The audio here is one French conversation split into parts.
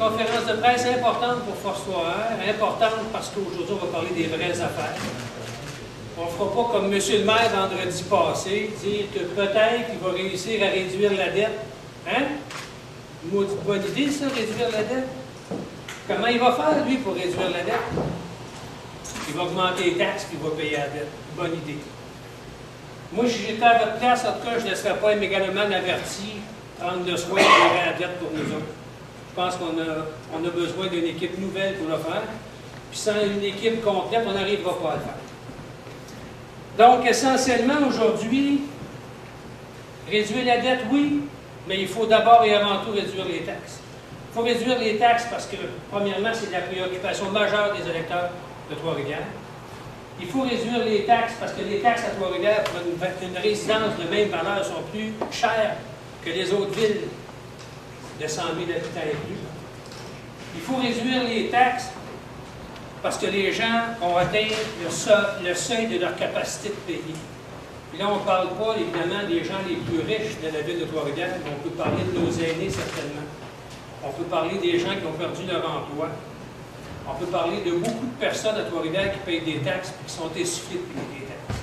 conférence de presse importante pour Force 3R, importante parce qu'aujourd'hui, on va parler des vraies affaires. On ne fera pas comme M. le maire vendredi passé, dire que peut-être qu'il va réussir à réduire la dette. Hein? Une maudite bonne idée, ça, réduire la dette. Comment il va faire, lui, pour réduire la dette? Il va augmenter les taxes puis il va payer la dette. Bonne idée. Moi, si j'étais à votre place, en tout cas, je ne laisserais pas un mégalomane averti prendre le soin de gérer la dette pour nous autres. Je pense qu'on a besoin d'une équipe nouvelle pour le faire. Puis sans une équipe complète, on n'arrivera pas à le faire. Donc, essentiellement, aujourd'hui, réduire la dette, oui, mais il faut d'abord et avant tout réduire les taxes. Il faut réduire les taxes parce que, premièrement, c'est la préoccupation majeure des électeurs de Trois-Rivières. Il faut réduire les taxes parce que les taxes à Trois-Rivières pour une résidence de même valeur sont plus chères que les autres villes de 100 000 habitants et plus. Il faut réduire les taxes parce que les gens ont atteint le seuil de leur capacité de payer. Puis là, on ne parle pas, évidemment, des gens les plus riches de la ville de Trois-Rivières, mais on peut parler de nos aînés, certainement. On peut parler des gens qui ont perdu leur emploi. On peut parler de beaucoup de personnes à Trois-Rivières qui payent des taxes et qui sont essoufflées de payer des taxes.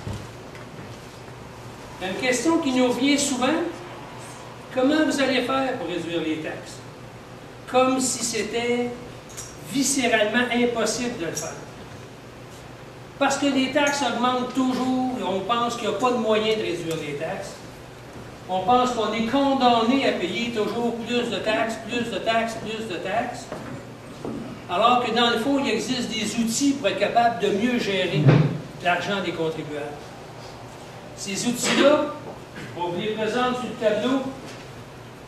Il y a une question qui nous revient souvent. Comment vous allez faire pour réduire les taxes? Comme si c'était viscéralement impossible de le faire. Parce que les taxes augmentent toujours et on pense qu'il n'y a pas de moyen de réduire les taxes. On pense qu'on est condamné à payer toujours plus de taxes, plus de taxes, plus de taxes. Alors que dans le fond, il existe des outils pour être capable de mieux gérer l'argent des contribuables. Ces outils-là, on vous les présente sur le tableau,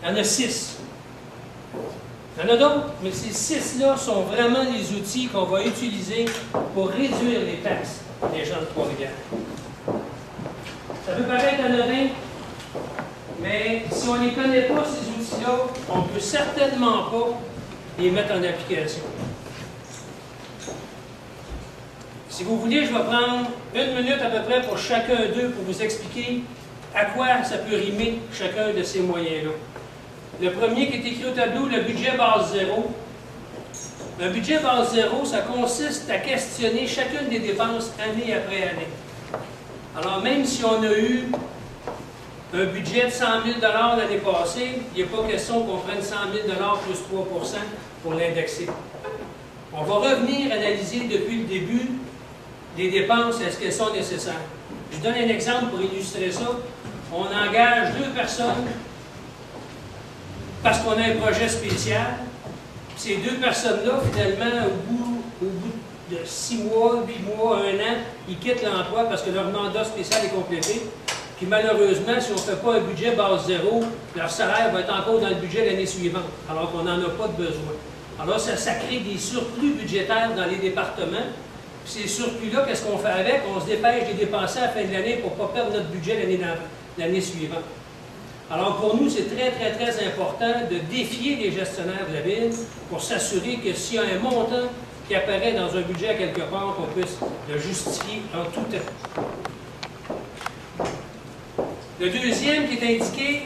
il y en a 6. Il y en a d'autres, mais ces 6-là sont vraiment les outils qu'on va utiliser pour réduire les taxes des gens de Trois-Rivières. Ça peut paraître anodin, mais si on ne les connaît pas, ces outils-là, on ne peut certainement pas les mettre en application. Si vous voulez, je vais prendre 1 minute à peu près pour chacun d'eux pour vous expliquer à quoi ça peut rimer chacun de ces moyens-là. Le premier qui est écrit au tableau, le budget base zéro. Un budget base zéro, ça consiste à questionner chacune des dépenses année après année. Alors même si on a eu un budget de 100 000 $ l'année passée, il n'est pas question qu'on prenne 100 000 $ plus 3 % pour l'indexer. On va revenir analyser depuis le début les dépenses, est-ce qu'elles sont nécessaires. Je donne un exemple pour illustrer ça. On engage 2 personnes parce qu'on a un projet spécial. Ces 2 personnes-là, finalement, au bout de 6 mois, 8 mois, 1 an, ils quittent l'emploi parce que leur mandat spécial est complété. Puis malheureusement, si on ne fait pas un budget base zéro, leur salaire va être encore dans le budget l'année suivante, alors qu'on n'en a pas de besoin. Alors ça crée des surplus budgétaires dans les départements. Puis ces surplus-là, qu'est-ce qu'on fait avec? On se dépêche de les dépenser à la fin de l'année pour ne pas perdre notre budget l'année suivante. Alors pour nous, c'est très, très, très important de défier les gestionnaires de la ville pour s'assurer que s'il y a un montant qui apparaît dans un budget à quelque part, qu'on puisse le justifier en tout temps. Le deuxième qui est indiqué,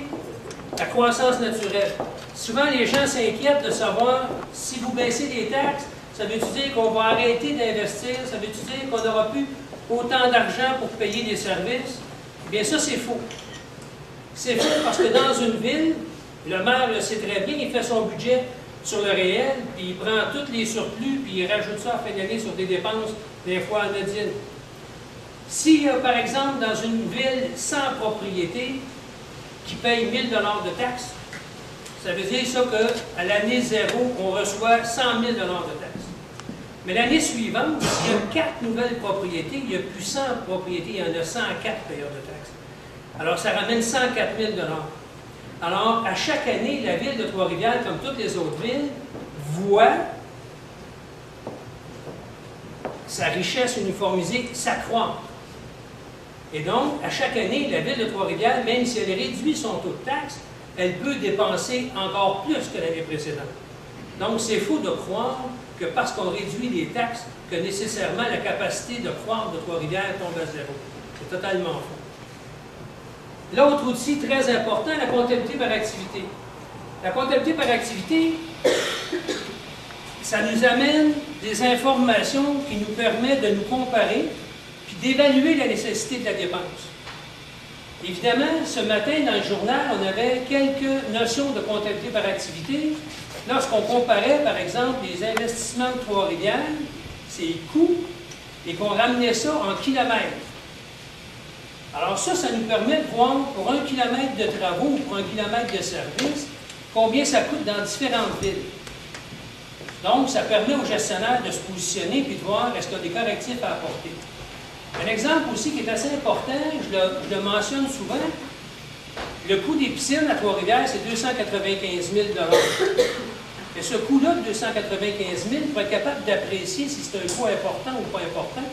la croissance naturelle. Souvent, les gens s'inquiètent de savoir si vous baissez les taxes, ça veut-tu dire qu'on va arrêter d'investir? Ça veut-tu dire qu'on n'aura plus autant d'argent pour payer des services? Eh bien, ça, c'est faux. C'est faux parce que dans une ville, le maire le sait très bien, il fait son budget sur le réel, puis il prend tous les surplus, puis il rajoute ça à la fin d'année sur des dépenses, des fois anodines. S'il y a, par exemple, dans une ville sans propriété, qui paye 1 000 $ de taxes, ça veut dire ça qu'à l'année zéro, on reçoit 100 000 $ de taxes. Mais l'année suivante, s'il y a 4 nouvelles propriétés, il n'y a plus 100 propriétés, il y en a 104 payeurs de taxes. Alors, ça ramène 104 000 $. Alors, à chaque année, la ville de Trois-Rivières, comme toutes les autres villes, voit sa richesse uniformisée s'accroître. Et donc, à chaque année, la ville de Trois-Rivières, même si elle réduit son taux de taxe, elle peut dépenser encore plus que l'année précédente. Donc, c'est faux de croire que parce qu'on réduit les taxes, que nécessairement la capacité de croître de Trois-Rivières tombe à zéro. C'est totalement faux. L'autre outil très important, la comptabilité par activité. La comptabilité par activité, ça nous amène des informations qui nous permettent de nous comparer puis d'évaluer la nécessité de la dépense. Évidemment, ce matin, dans le journal, on avait quelques notions de comptabilité par activité. Lorsqu'on comparait, par exemple, les investissements de Trois-Rivières, ses coûts, et qu'on ramenait ça en kilomètres. Alors ça nous permet de voir pour 1 kilomètre de travaux ou pour 1 kilomètre de service, combien ça coûte dans différentes villes. Donc, ça permet aux gestionnaires de se positionner et de voir est-ce qu'il y a des correctifs à apporter. Un exemple aussi qui est assez important, je le mentionne souvent, le coût des piscines à Trois-Rivières, c'est 295 000 Et ce coût-là de 295 000, pour être capable d'apprécier si c'est un coût important ou pas important,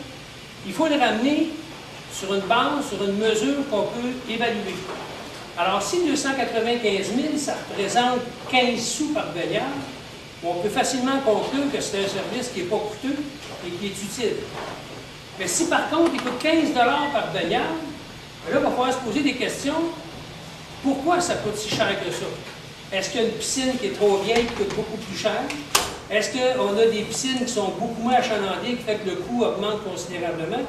il faut le ramener sur une base, sur une mesure qu'on peut évaluer. Alors, si 295 000, ça représente 15 sous par baignade, on peut facilement conclure que c'est un service qui n'est pas coûteux et qui est utile. Mais si par contre, il coûte 15 par baignade, là, il va falloir se poser des questions. Pourquoi ça coûte si cher que ça? Est-ce qu'il y a une piscine qui est trop vieille qui coûte beaucoup plus cher? Est-ce qu'on a des piscines qui sont beaucoup moins achalandées qui fait que le coût augmente considérablement?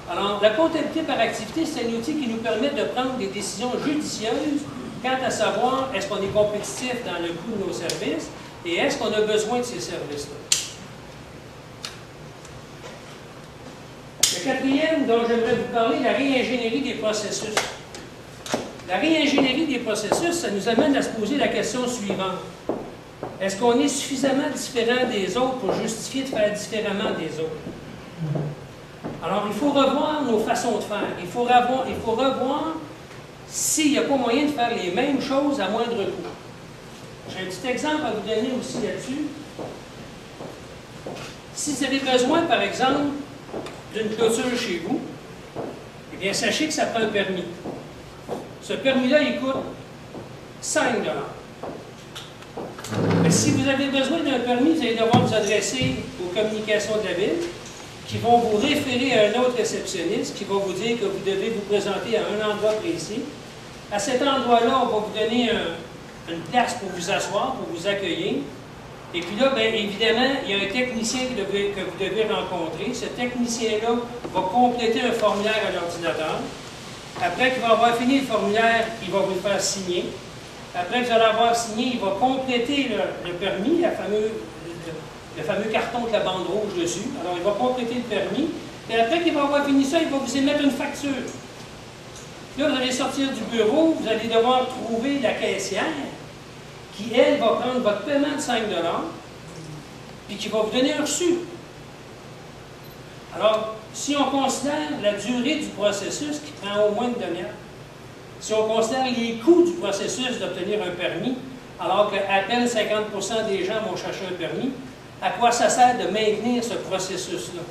Alors, la comptabilité par activité, c'est un outil qui nous permet de prendre des décisions judicieuses quant à savoir est-ce qu'on est compétitif dans le coût de nos services et est-ce qu'on a besoin de ces services-là. Le quatrième dont j'aimerais vous parler, la réingénierie des processus. La réingénierie des processus, ça nous amène à se poser la question suivante. Est-ce qu'on est suffisamment différent des autres pour justifier de faire différemment des autres? Alors, il faut revoir nos façons de faire. Il faut revoir s'il n'y a pas moyen de faire les mêmes choses à moindre coût. J'ai un petit exemple à vous donner aussi là-dessus. Si vous avez besoin, par exemple, d'une clôture chez vous, eh bien, sachez que ça prend un permis. Ce permis-là, il coûte 5 $. Mais si vous avez besoin d'un permis, vous allez devoir vous adresser aux communications de la ville, qui vont vous référer à un autre réceptionniste, qui va vous dire que vous devez vous présenter à un endroit précis. À cet endroit-là, on va vous donner une place pour vous asseoir, pour vous accueillir. Et puis là, bien évidemment, il y a un technicien que vous devez rencontrer. Ce technicien-là va compléter un formulaire à l'ordinateur. Après qu'il va avoir fini le formulaire, il va vous le faire signer. Après que vous allez avoir signé, il va compléter le permis, le fameux carton avec la bande rouge dessus. Alors, il va compléter le permis. Et après qu'il va avoir fini ça, il va vous émettre une facture. Là, vous allez sortir du bureau, vous allez devoir trouver la caissière qui, elle, va prendre votre paiement de 5 $, puis qui va vous donner un reçu. Alors, si on considère la durée du processus qui prend au moins une demi-heure, si on considère les coûts du processus d'obtenir un permis, alors qu'à peine 50% des gens vont chercher un permis, à quoi ça sert de maintenir ce processus-là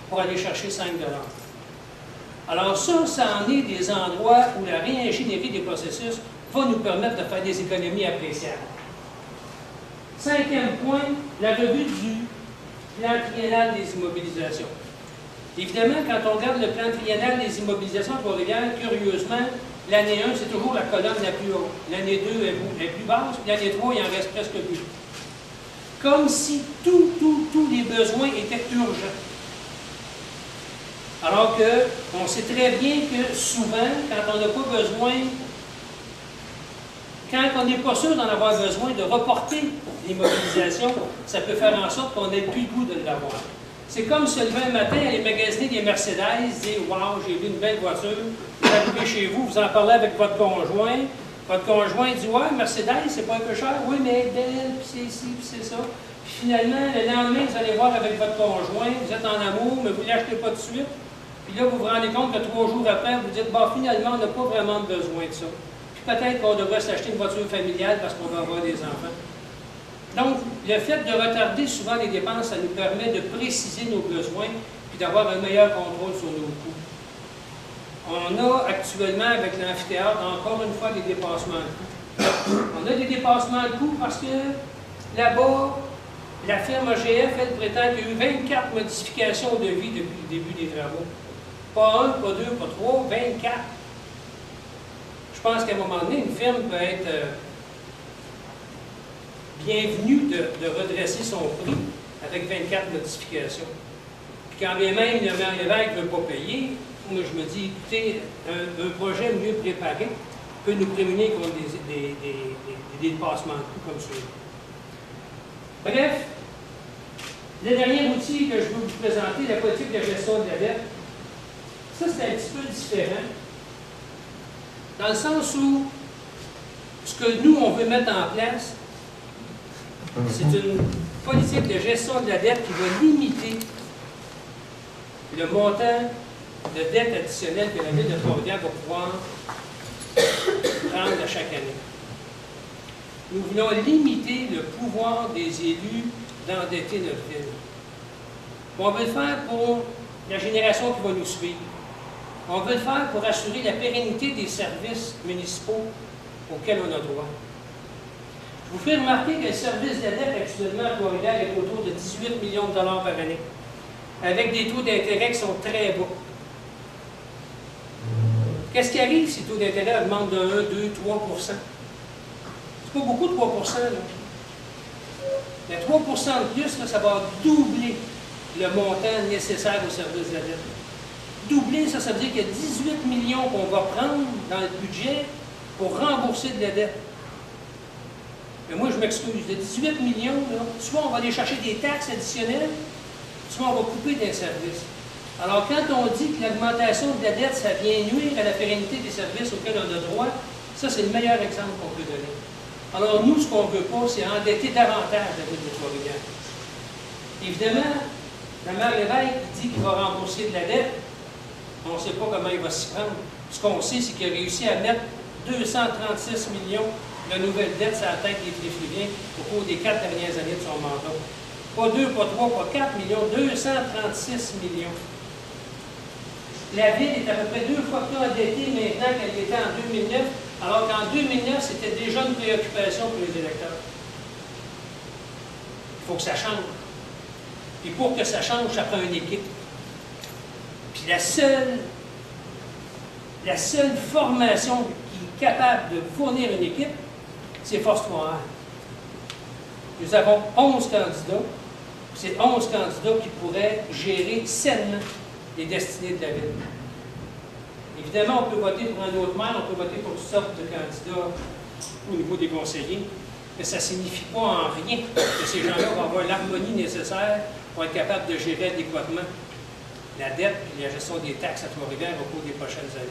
pour aller chercher 5 $? Alors ça en est des endroits où la réingénierie des processus va nous permettre de faire des économies appréciables. Cinquième point, la revue du plan triennal des immobilisations. Évidemment, quand on regarde le plan triennal des immobilisations à Trois-Rivières, curieusement, l'année 1, c'est toujours la colonne la plus haute. L'année 2 est plus basse, puis l'année 3, il en reste presque plus. Comme si tous les besoins étaient urgents. Alors qu'on sait très bien que souvent, quand on n'a pas besoin, quand on n'est pas sûr d'en avoir besoin, de reporter l'immobilisation, ça peut faire en sorte qu'on n'ait plus le goût de l'avoir. C'est comme se lever un matin, aller magasiner des Mercedes, dire « Wow, j'ai vu une belle voiture », vous arrivez chez vous, vous en parlez avec votre conjoint dit « Ouais, Mercedes, c'est pas un peu cher? Oui, mais elle est belle, puis c'est ici, puis c'est ça. » Puis finalement, le lendemain, vous allez voir avec votre conjoint, vous êtes en amour, mais vous ne l'achetez pas tout de suite. Puis là, vous vous rendez compte que 3 jours après, vous dites « Bon, finalement, on n'a pas vraiment besoin de ça. » Puis peut-être qu'on devrait s'acheter une voiture familiale parce qu'on va avoir des enfants. Donc, le fait de retarder souvent les dépenses, ça nous permet de préciser nos besoins et d'avoir un meilleur contrôle sur nos coûts. On a actuellement, avec l'amphithéâtre, encore une fois, des dépassements de coûts. On a des dépassements de coûts parce que là-bas, la firme AGF, elle prétend qu'il y a eu 24 modifications de devis depuis le début des travaux. Pas 1, pas 2, pas 3, 24. Je pense qu'à un moment donné, une firme peut être bienvenue de redresser son prix avec 24 notifications. Puis quand bien même le maire Lévesque ne veut pas payer, moi je me dis, écoutez, un projet mieux préparé peut nous prémunir contre des dépassements de coûts comme celui-là. Bref, le dernier outil que je veux vous présenter, la politique de gestion de la dette, ça c'est un petit peu différent, dans le sens où ce que nous, on veut mettre en place, c'est une politique de gestion de la dette qui va limiter le montant de dette additionnelle que la Ville de Trois-Rivières va pouvoir prendre à chaque année. Nous voulons limiter le pouvoir des élus d'endetter notre ville. On veut le faire pour la génération qui va nous suivre. On veut le faire pour assurer la pérennité des services municipaux auxquels on a droit. Je vous fais remarquer que le service de la dette actuellement à Trois-Rivières est autour de 18 millions de dollars par année, avec des taux d'intérêt qui sont très bas. Qu'est-ce qui arrive si le taux d'intérêt augmente de 1, 2, 3 %? C'est pas beaucoup de 3 %, là. Mais 3 % de plus, là, ça va doubler le montant nécessaire au service de la dette. Doubler, ça veut dire qu'il y a 18 millions qu'on va prendre dans le budget pour rembourser de la dette. Mais moi, je m'excuse. De 18 millions, là, soit on va aller chercher des taxes additionnelles, soit on va couper des services. Alors, quand on dit que l'augmentation de la dette, ça vient nuire à la pérennité des services auxquels on a droit, ça, c'est le meilleur exemple qu'on peut donner. Alors, nous, ce qu'on ne veut pas, c'est endetter davantage la Ville de Trois-Rivières. Évidemment, le maire Lévesque dit qu'il va rembourser de la dette. On ne sait pas comment il va s'y prendre. Ce qu'on sait, c'est qu'il a réussi à mettre 236 millions de nouvelles dettes sur la tête des Tréfluviens au cours des 4 dernières années de son mandat. Pas 2, pas 3, pas 4 millions, 236 millions. La Ville est à peu près 2 fois plus endettée maintenant qu'elle était en 2009, alors qu'en 2009, c'était déjà une préoccupation pour les électeurs. Il faut que ça change. Et pour que ça change, ça prend une équipe. Puis la seule formation qui est capable de fournir une équipe, c'est Force Trois-Rivières. Nous avons 11 candidats. C'est 11 candidats qui pourraient gérer sainement les destinées de la Ville. Évidemment, on peut voter pour un autre maire, on peut voter pour toutes sortes de candidats au niveau des conseillers, mais ça ne signifie pas en rien que ces gens-là vont avoir l'harmonie nécessaire pour être capables de gérer adéquatement la dette et la gestion des taxes à Trois-Rivières au cours des prochaines années.